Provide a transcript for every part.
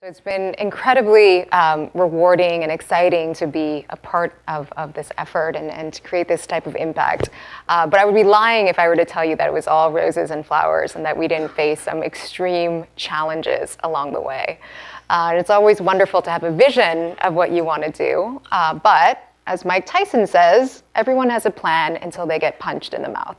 It's been incredibly rewarding and exciting to be a part of this effort and to create this type of impact. But I would be lying if I were to tell you that it was all roses and flowers and that we didn't face some extreme challenges along the way. It's always wonderful to have a vision of what you want to do, but as Mike Tyson says, everyone has a plan until they get punched in the mouth.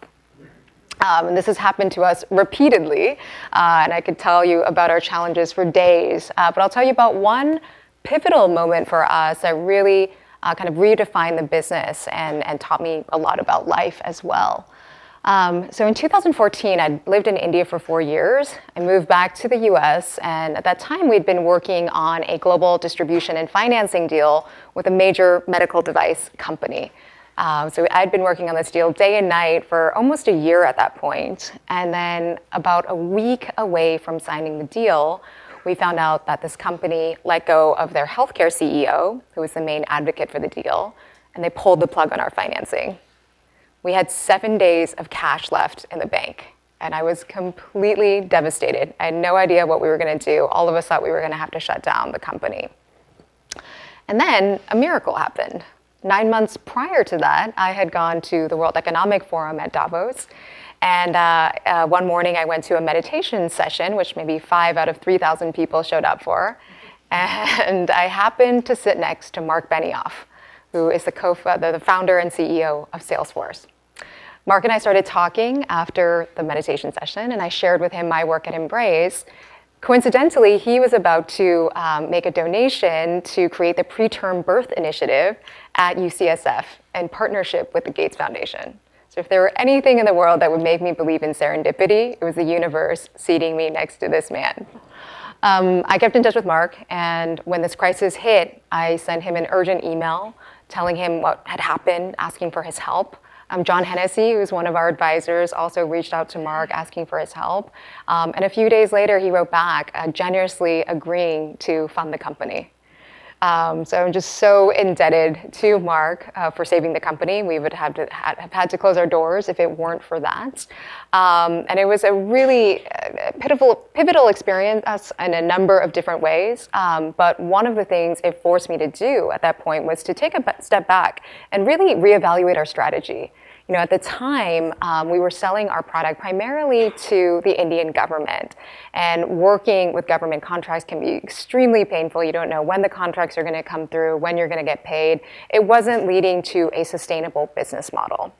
And this has happened to us repeatedly, and I could tell you about our challenges for days, but I'll tell you about one pivotal moment for us that really kind of redefined the business and taught me a lot about life as well. So in 2014, I'd lived in India for 4 years. I moved back to the US, and at that time we'd been working on a global distribution and financing deal with a major medical device company. So I'd been working on this deal day and night for almost a year at that point. And then about a week away from signing the deal, we found out that this company let go of their healthcare CEO, who was the main advocate for the deal, and they pulled the plug on our financing. We had 7 days of cash left in the bank, and I was completely devastated. I had no idea what we were going to do. All of us thought we were going to have to shut down the company. And then a miracle happened. 9 months prior to that, I had gone to the World Economic Forum at Davos. And one morning I went to a meditation session, which maybe 5 out of 3,000 people showed up for. And I happened to sit next to Mark Benioff, who is the founder and CEO of Salesforce. Mark and I started talking after the meditation session, and I shared with him my work at Embrace. Coincidentally, he was about to make a donation to create the preterm birth initiative at UCSF in partnership with the Gates Foundation. So if there were anything in the world that would make me believe in serendipity, it was the universe seating me next to this man. I kept in touch with Mark, and when this crisis hit, I sent him an urgent email telling him what had happened, asking for his help. John Hennessy, who's one of our advisors, also reached out to Mark asking for his help. And a few days later, he wrote back, generously agreeing to fund the company. So I'm just so indebted to Mark for saving the company. We would have had to close our doors if it weren't for that. And it was a really pivotal experience in a number of different ways. But one of the things it forced me to do at that point was to take a step back and really reevaluate our strategy. You know, at the time, we were selling our product primarily to the Indian government. And working with government contracts can be extremely painful. You don't know when the contracts are going to come through, when you're going to get paid. It wasn't leading to a sustainable business model.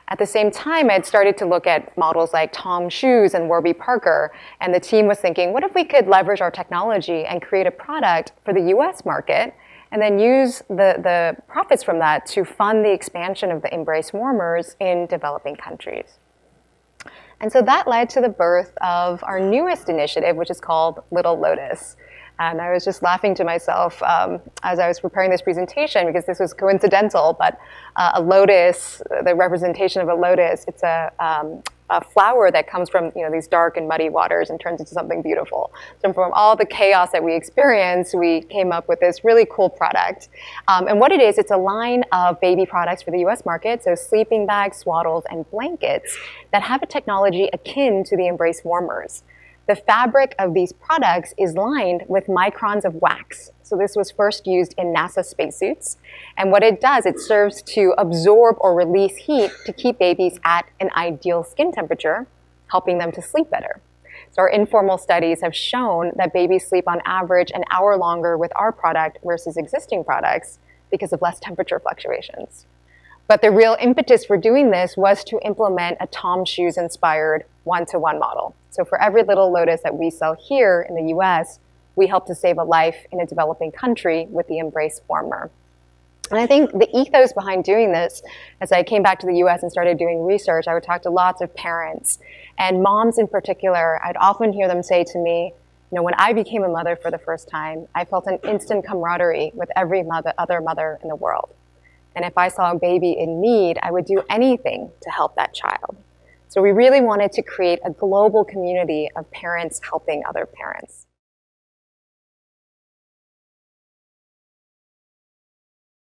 At the same time, I'd started to look at models like Tom's Shoes and Warby Parker, and the team was thinking, what if we could leverage our technology and create a product for the US market, and then use the profits from that to fund the expansion of the Embrace warmers in developing countries. And so that led to the birth of our newest initiative, which is called Little Lotus. And I was just laughing to myself as I was preparing this presentation, because this was coincidental, but a lotus, the representation of a lotus, it's a flower that comes from these dark and muddy waters and turns into something beautiful. So from all the chaos that we experienced, we came up with this really cool product. And what it is, it's a line of baby products for the US market, so sleeping bags, swaddles, and blankets that have a technology akin to the Embrace warmers. The fabric of these products is lined with microns of wax. So this was first used in NASA spacesuits. And what it does, it serves to absorb or release heat to keep babies at an ideal skin temperature, helping them to sleep better. So our informal studies have shown that babies sleep on average an hour longer with our product versus existing products because of less temperature fluctuations. But the real impetus for doing this was to implement a Tom's Shoes inspired one-to-one model. So for every Little Lotus that we sell here in the US, we help to save a life in a developing country with the Embrace warmer. And I think the ethos behind doing this, as I came back to the US and started doing research, I would talk to lots of parents, and moms in particular. I'd often hear them say to me, when I became a mother for the first time, I felt an instant camaraderie with every other mother in the world. And if I saw a baby in need, I would do anything to help that child. So we really wanted to create a global community of parents helping other parents.